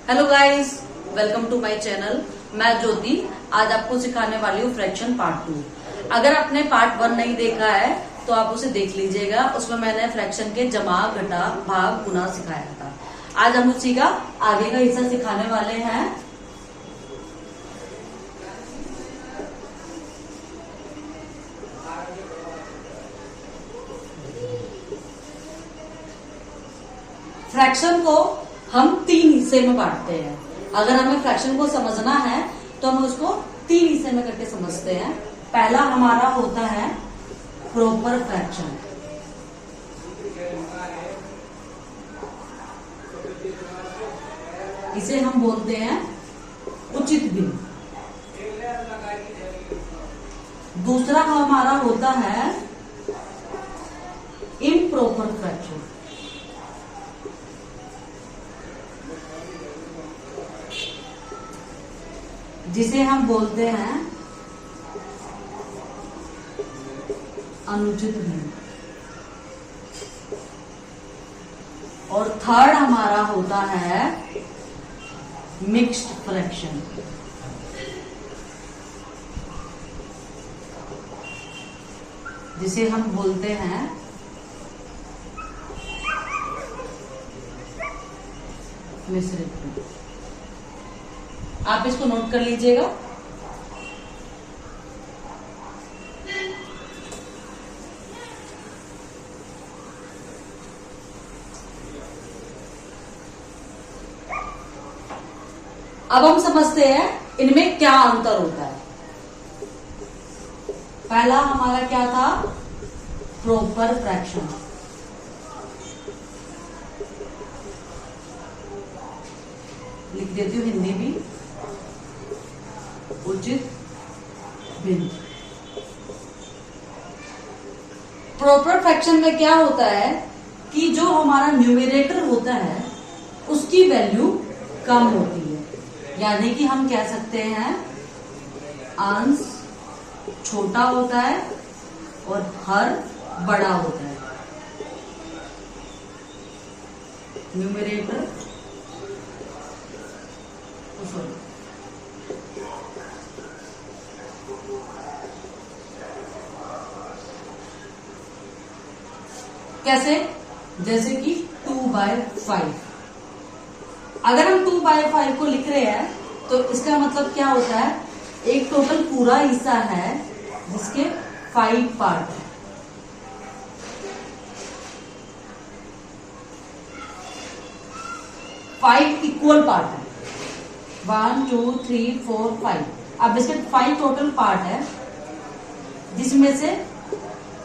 Hello guys, welcome to my channel. मैं ज्योति आज आपको सिखाने वाली हूँ फ्रैक्शन पार्ट 2। अगर आपने पार्ट 1 नहीं देखा है तो आप उसे देख लीजिएगा। उसमें मैंने फ्रैक्शन के जमा, घटा, भाग, गुना सिखाया था। आज हम उसी का आगे का हिस्सा सिखाने वाले हैं। फ्रैक्शन को हम 3 हिस्से में बांटते हैं। अगर हमें फ्रैक्शन को समझना है तो हम उसको 3 हिस्से में करके समझते हैं। पहला हमारा होता है प्रॉपर फ्रैक्शन। इसे हम बोलते हैं उचित भिन्न। दूसरा हमारा होता है इम्प्रॉपर फ्रैक्शन। जिसे हम बोलते हैं अनुचित भिन्न। और थर्ड हमारा होता है मिक्स्ड फ्रैक्शन। जिसे हम बोलते हैं मिश्रित भिन्न। आप इसको नोट कर लीजिएगा। अब हम समझते हैं इनमें क्या अंतर होता है। पहला हमारा क्या था? Proper fraction. लिख देती हूं हिंदी भी, उचित भिन्न। प्रॉपर फ्रैक्शन में क्या होता है कि जो हमारा न्यूमरेटर होता है उसकी वैल्यू कम होती है। यानी कि हम कह सकते हैं अंश छोटा होता है और हर बड़ा होता है। न्यूमरेटर कैसे? जैसे कि 2/5। अगर हम 2/5 को लिख रहे हैं तो इसका मतलब क्या होता है? एक टोटल पूरा हिस्सा है जिसके 5 पार्ट है। फाइव इक्वल पार्ट है। 1 2 3 4 5। अब इसके 5 टोटल पार्ट है जिसमें से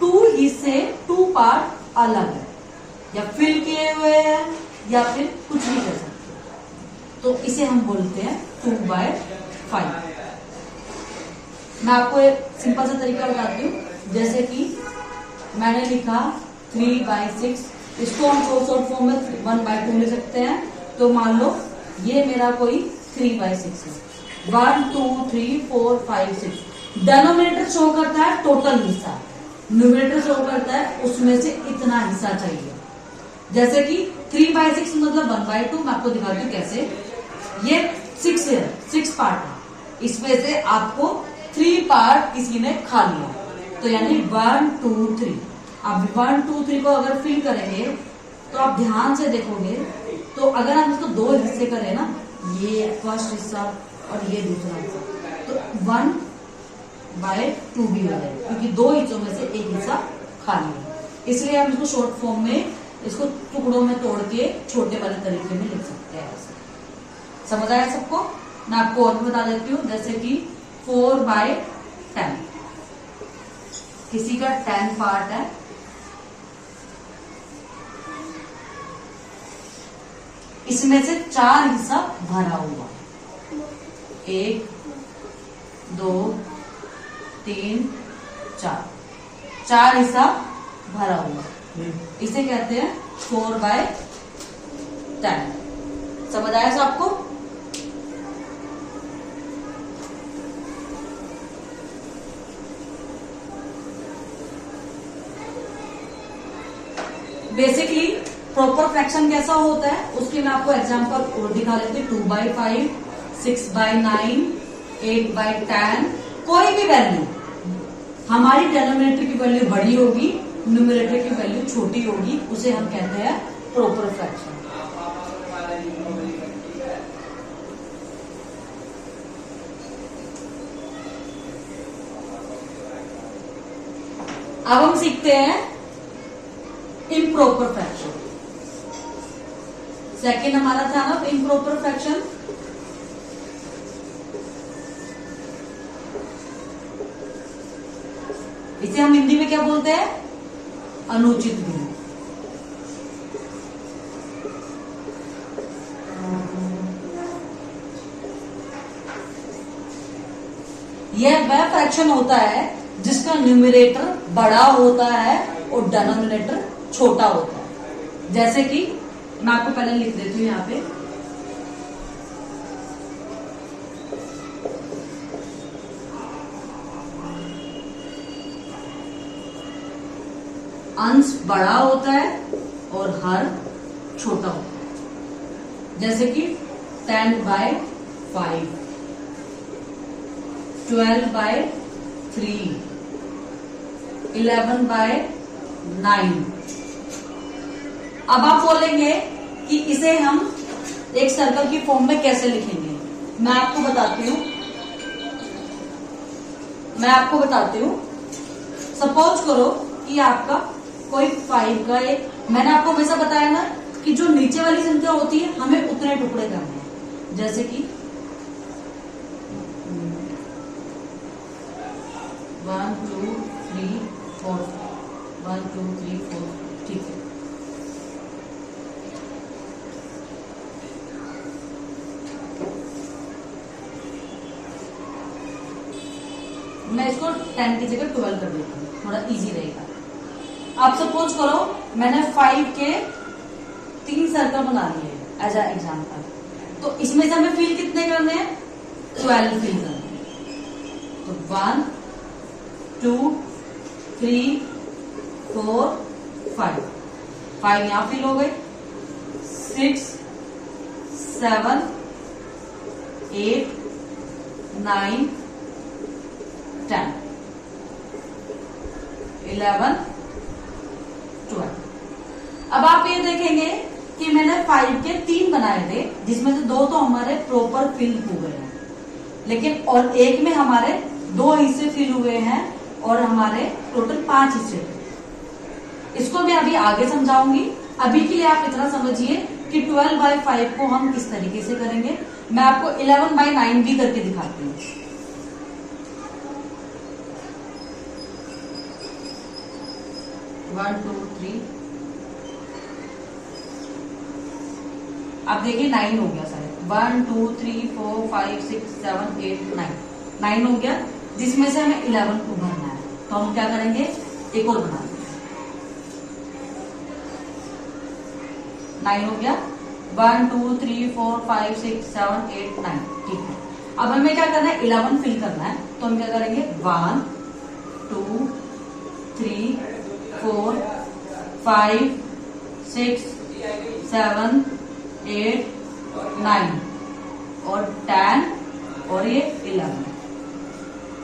2 हिस्से 2 पार्ट अलग है, या फिल किए हुए हैं या फिर कुछ भी कर सकते हैं। तो इसे हम बोलते हैं 2/5। मैं आपको एक सिंपल सा तरीका बताती हूँ। जैसे कि मैंने लिखा 3/6। इसको हम शॉर्ट फॉर्म में 1/2 ले सकते हैं। तो मान लो ये मेरा कोई 3/6 है। 1 2 3 4 5 6। डेनोमिनेटर शो करता है टोटल हिस्सा, न्यूमरेटर शो करता है उसमें से इतना हिस्सा चाहिए। जैसे कि 3/6 मतलब 1/2। मैं आपको दिखाती हूँ कैसे। ये 6 है, 6 पार्ट है। इसमें से आपको 3 पार्ट किसी ने खा लिया, तो यानी 1 2 3। अब 1 2 3 को अगर फिल करेंगे तो आप ध्यान से देखोगे तो अगर हम इसको 2 हिस्से करें ना, ये फर्स्ट हिस्सा और ये दूसरा हिस्सा, तो 1/2 भी हो जाएगा, क्योंकि 2 हिस्सों में से एक हिस्सा खाली है। इसलिए हम इसको शॉर्ट फॉर्म में, इसको टुकड़ों में तोड़ के छोटे वाले तरीके में लिख सकते हैं। समझ आया सबको? मैं आपको और भी बता देती हूँ। जैसे कि 4/10। किसी का 10 पार्ट है। इसमें से 4 हिस्सा भरा हुआ, 1 2 3 4। 4 हिस्सा भरा हुआ, इसे कहते हैं 4/10। समझ आया सबको? बेसिकली प्रॉपर फ्रैक्शन कैसा होता है उसके मैं आपको एग्जांपल और दिखा देती हूँ। 2/5, 6/9, 8/10, कोई भी वैल्यू हमारी डिनोमिनेटर की वैल्यू बड़ी होगी, न्यूमरेटर की वैल्यू छोटी होगी, उसे हम कहते हैं प्रॉपर फ्रैक्शन। अब हम सीखते हैं इम्प्रॉपर फ्रैक्शन। सेकेंड हमारा था ना इम्प्रॉपर फ्रैक्शन। इसे हम हिंदी में क्या बोलते हैं? अनुचित भिन्न। यह वह फ्रैक्शन होता है जिसका न्यूमरेटर बड़ा होता है और डिनोमिनेटर छोटा होता है। जैसे कि मैं आपको पहले लिख देती हूं यहां पे, अंश बड़ा होता है और हर छोटा होता है। जैसे कि 10/5, 12/3, 11/9। अब आप बोलेंगे कि इसे हम एक सर्कल की फॉर्म में कैसे लिखेंगे। मैं आपको बताती हूं। सपोज करो कि आपका कोई 5 का एक, मैंने आपको वैसा बताया ना कि जो नीचे वाली संख्या होती है हमें उतने टुकड़े करने हैं। जैसे कि 1 2 3 4, 1 2 3 4, ठीक है। मैं इसको 10 की जगह 12 कर देती हूँ, थोड़ा इजी रहेगा। आप सपोज करो मैंने 5 के 3 सर्कल बना लिए एज अ एग्जाम्पल, तो इसमें से हमें फिल कितने करने हैं? 12 फिल करने हैं। तो 1 2 3 4 5 यहां फिल हो गए, 6 7 8 9 10 11 12। अब आप ये देखेंगे कि मैंने 5 के 3 बनाए थे, जिसमें से 2 तो हमारे प्रॉपर फिल हो गए हैं, लेकिन और एक में हमारे 2 हिस्से फिल हुए हैं और हमारे टोटल 5 हिस्से थे। इसको मैं अभी आगे समझाऊंगी। अभी के लिए आप इतना समझिए कि 12/5 को हम किस तरीके से करेंगे। मैं आपको 11/9 भी करके दिखाती हूँ। वन टू थ्री, आप देखिए 9 हो गया शायद। 1 2 3 4 5 6 7 8 9 हो गया, जिसमें से हमें 11 को भरना है। तो हम क्या करेंगे, एक और बना देंगे। 9 हो गया, 1 2 3 4 5 6 7 8 9, ठीक है। अब हमें क्या करना है, 11 फिल करना है। तो हम क्या करेंगे, 1 2 3 4 5 6 7 8 9 और 10 और ये 11।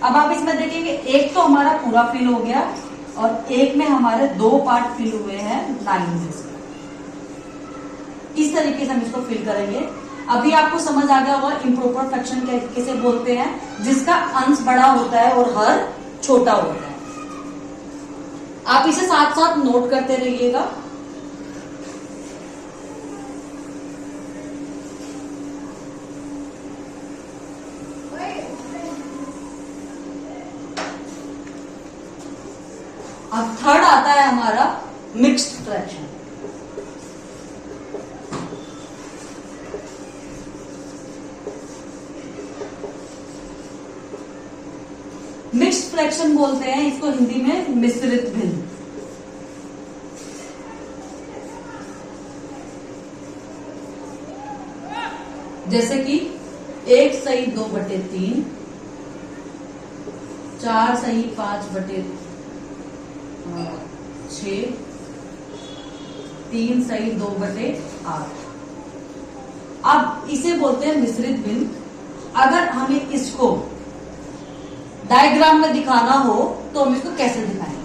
अब आप इसमें देखेंगे एक तो हमारा पूरा फिल हो गया और एक में हमारे 2 पार्ट फिल हुए हैं 9 में से। इस तरीके से हम इसको फिल करेंगे। अभी आपको समझ आ गया होगा इम्प्रॉपर फ्रैक्शन किसे बोलते हैं, जिसका अंश बड़ा होता है और हर छोटा होता है। आप इसे साथ साथ नोट करते रहिएगा। अब थर्ड आता है हमारा मिक्स्ड फ्रैक्शन। मिक्स्ड फ्रैक्शन बोलते हैं इसको हिंदी में मिश्रित भिन्न। जैसे कि 1 सही 2/3, 4 सही 5/6, 3 सही 2/8। अब इसे बोलते हैं मिश्रित भिन्न। अगर हमें इसको डायग्राम में दिखाना हो तो हम इसको कैसे दिखाएंगे?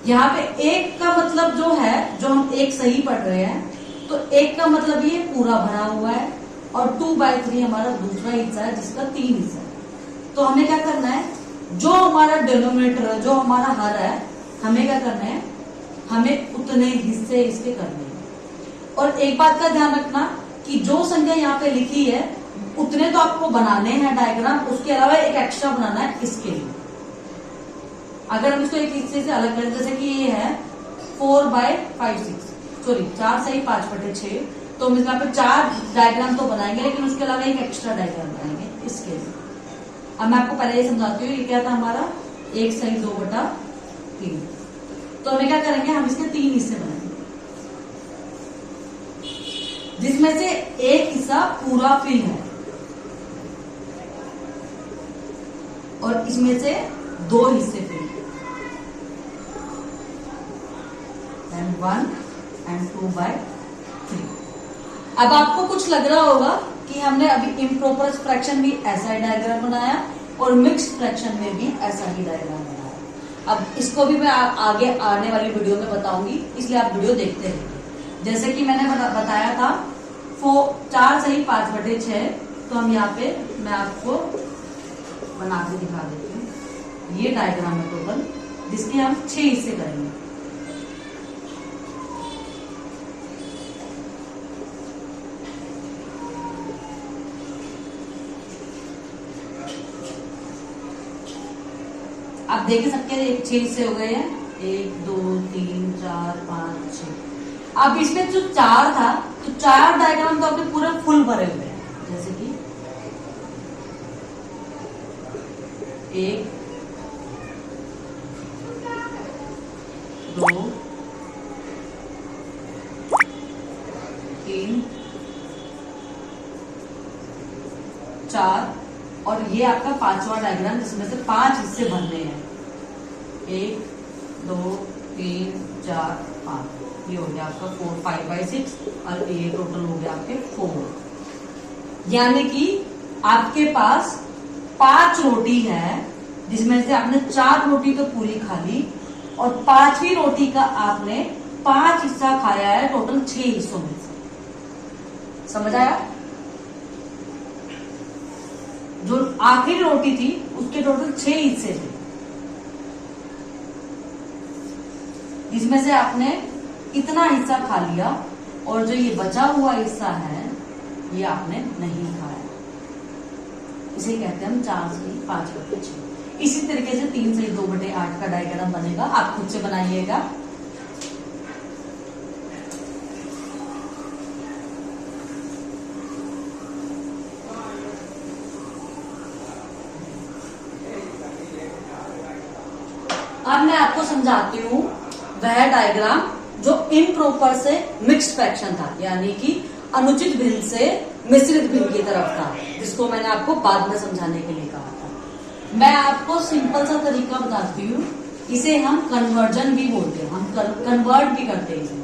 यहाँ पे एक का मतलब जो है, जो हम एक सही पढ़ रहे हैं, तो एक का मतलब ये पूरा भरा हुआ है और 2/3 हमारा दूसरा हिस्सा है जिसका 3 हिस्सा है। तो हमें क्या करना है, जो हमारा डिनोमिनेटर है, जो हमारा हर है, हमें क्या करना है, हमें उतने हिस्से इसके करने हैं। और एक बात का ध्यान रखना कि जो संख्या यहाँ पे लिखी है उतने तो आपको बनाने हैं डायग्राम, उसके अलावा एक एक्स्ट्रा बनाना है इसके लिए। अगर हम इसको एक हिस्से से अलग करें, जैसे कि ये है 4 सही 5/6, तो हम यहाँ पे 4 डायग्राम तो बनाएंगे, लेकिन उसके अलावा एक एक्स्ट्रा डायग्राम बनाएंगे इसके लिए। अब मैं आपको पहले ये समझाती हूँ। ये क्या था हमारा 1 सही 2/3। तो हमें क्या करेंगे, हम इसके 3 हिस्से बनाएंगे, जिसमें से एक हिस्सा पूरा फिल है और इसमें से 2 हिस्से फिल, एंड 1 एंड 2/3। अब आपको कुछ लग रहा होगा कि हमने अभी इम्प्रॉपर फ्रैक्शन भी ऐसा ही डायग्राम बनाया और मिक्स्ड फ्रैक्शन में भी ऐसा ही डायग्राम बनाया। अब इसको भी मैं आगे आने वाली वीडियो में बताऊंगी, इसलिए आप वीडियो देखते रहिए। जैसे कि मैंने बताया था 4 सही 5/6, तो हम यहाँ पे मैं आपको बना के दिखा देती हूँ। ये डायग्राम है टोटल, जिसके हम 6 हिस्से करेंगे। आप देख सकते हैं 6 हिस्से हो गए हैं, 1 2 3 4 5 6। अब इसमें जो 4 था, तो 4 डायग्राम तो आपके पूरा फुल भरे हुए हैं, जैसे कि 1 2 3 4 और ये आपका 5वां डायग्राम, जिसमें से 5 हिस्से बनने हैं। 1 2 3 4 5, ये हो गया आपका 5/6 और ये टोटल हो गया आपके 4। यानी कि आपके पास 5 रोटी है, जिसमें से आपने 4 रोटी तो पूरी खा ली और 5वीं रोटी का आपने 5 हिस्सा खाया है टोटल 6 हिस्सों में से। समझ आया? जो आखिरी रोटी थी उसके टोटल 6 हिस्से थे, जिसमें से आपने इतना हिस्सा खा लिया और जो ये बचा हुआ हिस्सा है ये आपने नहीं खाया। इसे कहते हैं हम 4 सही 5/6। इसी तरीके से 3 सही 2/8 का डायग्राम बनेगा, आप खुद से बनाइएगा। अब मैं आपको समझाती हूँ वह डायग्राम जो इम्प्रॉपर से मिक्स्ड फ्रैक्शन था, यानी कि अनुचित भिन्न से मिश्रित भिन्न की तरफ था, जिसको मैंने आपको बाद में समझाने के लिए कहा था। मैं आपको सिंपल सा तरीका बताती हूँ, इसे हम कन्वर्जन भी बोलते हैं, हम कन्वर्ट भी करते हैं।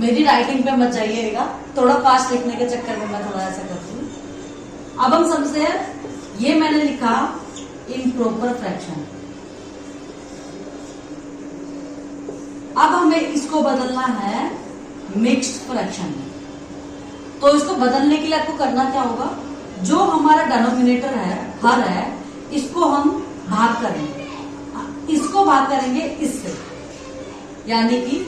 मेरी राइटिंग पे मत जाइएगा, थोड़ा फास्ट लिखने के चक्कर में मैं थोड़ा ऐसा करती हूँ। अब हम समझते हैं, ये मैंने लिखा इम्प्रॉपर फ्रैक्शन। अब हमें इसको बदलना है मिक्स्ड फ्रैक्शन में। तो इसको बदलने के लिए आपको करना क्या होगा, जो हमारा डिनोमिनेटर है, हर है, इसको हम भाग करेंगे, इसको भाग करेंगे इससे, यानी कि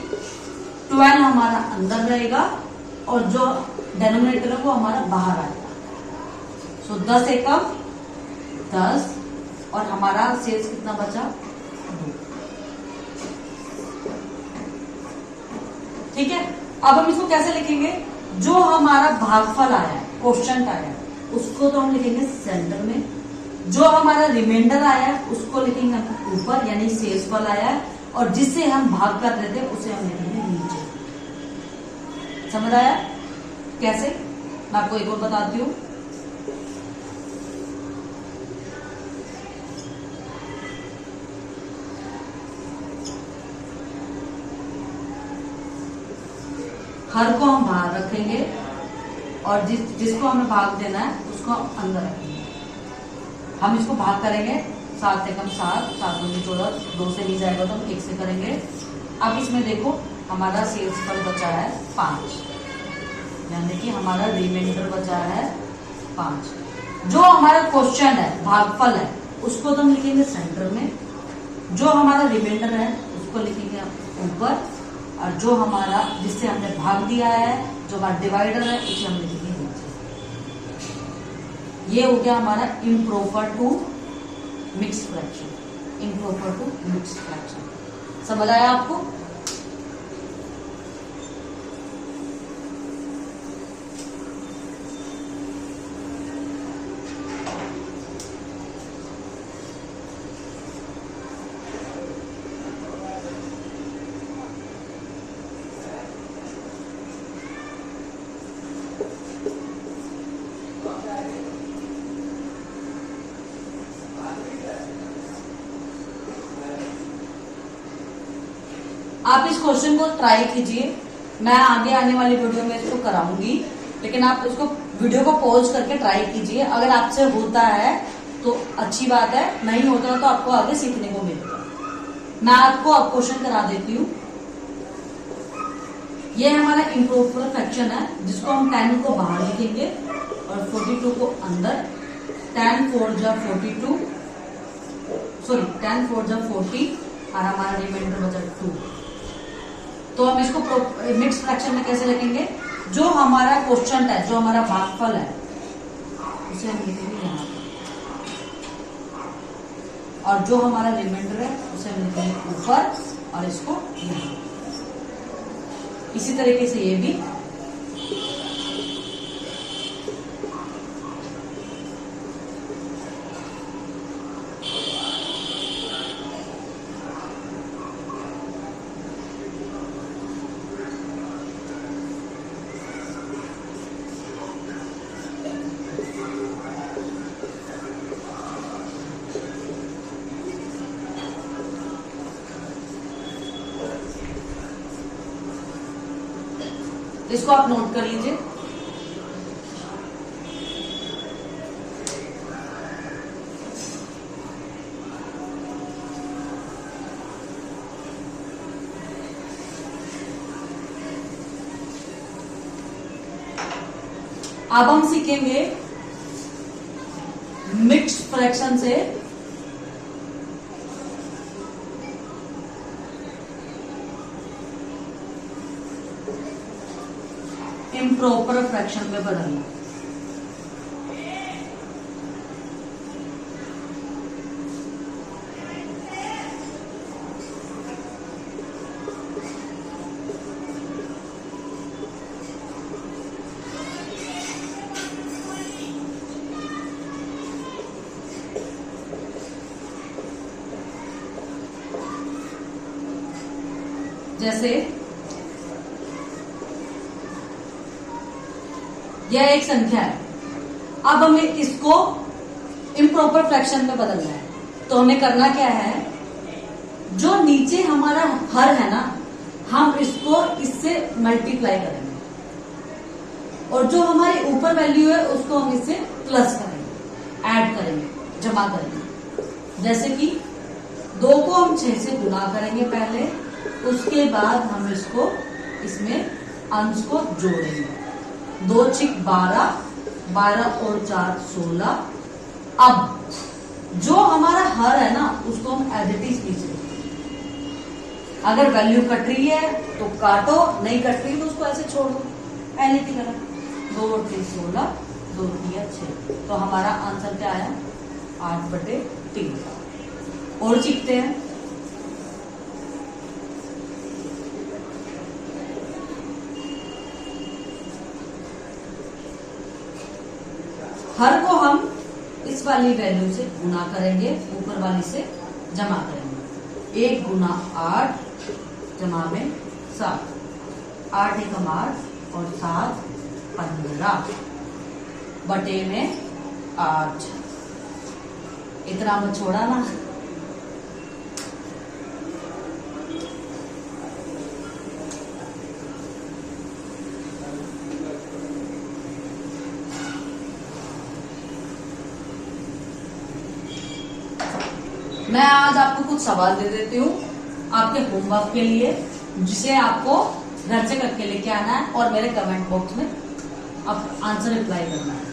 12 हमारा अंदर रहेगा और जो डिनोमिनेटर है वो हमारा बाहर आएगा। सो 10 एकम 10 और हमारा शेष कितना बचा ठीक है, अब हम इसको कैसे लिखेंगे? जो हमारा भागफल आया है, क्वोशिएंट आया है, उसको तो हम लिखेंगे सेंटर में। जो हमारा रिमाइंडर आया है उसको लिखेंगे हम ऊपर, यानी शेषफल आया है, और जिससे हम भाग कर रहे थे उसे हम लिखेंगे नीचे। समझ आया कैसे? मैं आपको एक और बताती हूँ। हर को हम बाहर रखेंगे और जिसको हमें भाग देना है उसको हम अंदर रखेंगे। हम इसको भाग करेंगे, 7 एकम 7, 7 दूनी 14, 2 से नहीं जाएगा तो हम 1 से करेंगे। अब इसमें देखो हमारा शेषफल बचा है 5, यानी कि हमारा रिमाइंडर बचा है 5। जो हमारा क्वेश्चन है, भागफल है, उसको तो हम लिखेंगे सेंटर में। जो हमारा रिमाइंडर है उसको लिखेंगे ऊपर, और जो हमारा जिससे हमने भाग दिया है, जो हमारा डिवाइडर है, उसे हम लिखेंगे नीचे। ये हो गया हमारा improper to mix fraction. Improper to mix fraction समझ आया आपको? आप इस क्वेश्चन को ट्राई कीजिए। मैं आगे आने वाली वीडियो में इसको कराऊंगी, लेकिन आप इसको वीडियो को पॉज करके ट्राई कीजिए। अगर आपसे होता है तो अच्छी बात है, नहीं होता तो आपको आगे सीखने को मिलेगा। मैं आपको अब क्वेश्चन करा देती हूँ। ये हमारा इम्प्रॉपर फ्रैक्शन है, जिसको हम 10 को बाहर लिखेंगे और 42 को अंदर। 10 4 जा 42, सॉरी 10 4 जा 40, और हमारा रिमाइंडर बचा 2। तो हम इसको मिक्स फ्रैक्शन में कैसे लिखेंगे? जो हमारा क्वोशिएंट है, जो हमारा भागफल है, उसे हम लिखेंगे यहाँ पर, और जो हमारा रिमाइंडर है उसे हम लिखेंगे ऊपर, और इसको यहाँ। इसी तरीके से ये भी। इसको आप नोट कर लीजिए। अब हम सीखेंगे मिक्स फ्रैक्शन से इम्प्रॉपर फ्रैक्शन में बदलना। जैसे यह एक संख्या है, अब हमें इसको इम्प्रॉपर फ्रैक्शन में बदलना है। तो हमें करना क्या है? जो नीचे हमारा हर है ना, हम इसको इससे मल्टीप्लाई करेंगे, और जो हमारी ऊपर वैल्यू है उसको हम इससे प्लस करेंगे, ऐड करेंगे, जमा करेंगे। जैसे कि 2 को हम 6 से गुना करेंगे पहले, उसके बाद हम इसको इसमें अंश को जोड़ेंगे। 2 छिक 12, 12 और 4 16। अब जो हमारा हर है ना, उसको हम एज इट इज लीजिए। अगर वैल्यू कट रही है तो काटो, नहीं कट रही तो उसको ऐसे छोड़ो, पहले की तरह। 2 और 3 16, 2 3 6। तो हमारा आंसर क्या आया? 8/3। और सीखते हैं। हर को हम इस वाली वैल्यू से गुना करेंगे, ऊपर वाली से जमा करेंगे। 1 गुना 8 जमा में 7, 8 एकम 8 और 7 15 बटे में 8। इतना मत छोड़ा ना। मैं आज आपको कुछ सवाल दे देती हूँ आपके होमवर्क के लिए, जिसे आपको घर से करके लेके आना है और मेरे कमेंट बॉक्स में आप आंसर रिप्लाई करना है।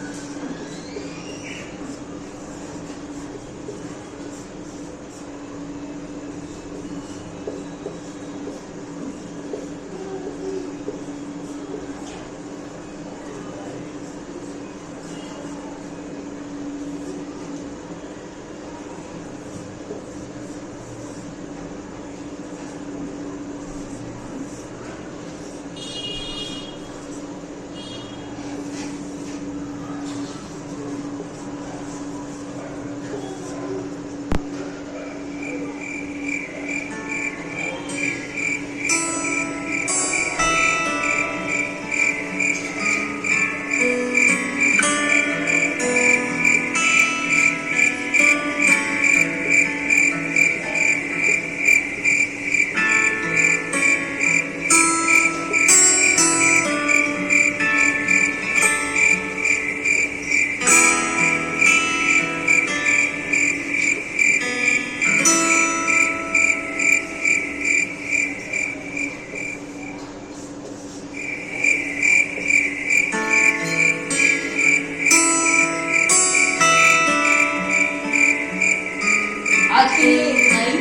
आज के लिए इतना ही।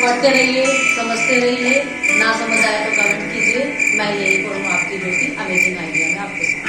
पढ़ते रहिए, समझते रहिए, ना समझ आया तो कमेंट कीजिए। मैं यही करूँगा आपकी जो कि अमेजिंग आइडिया में आपके साथ।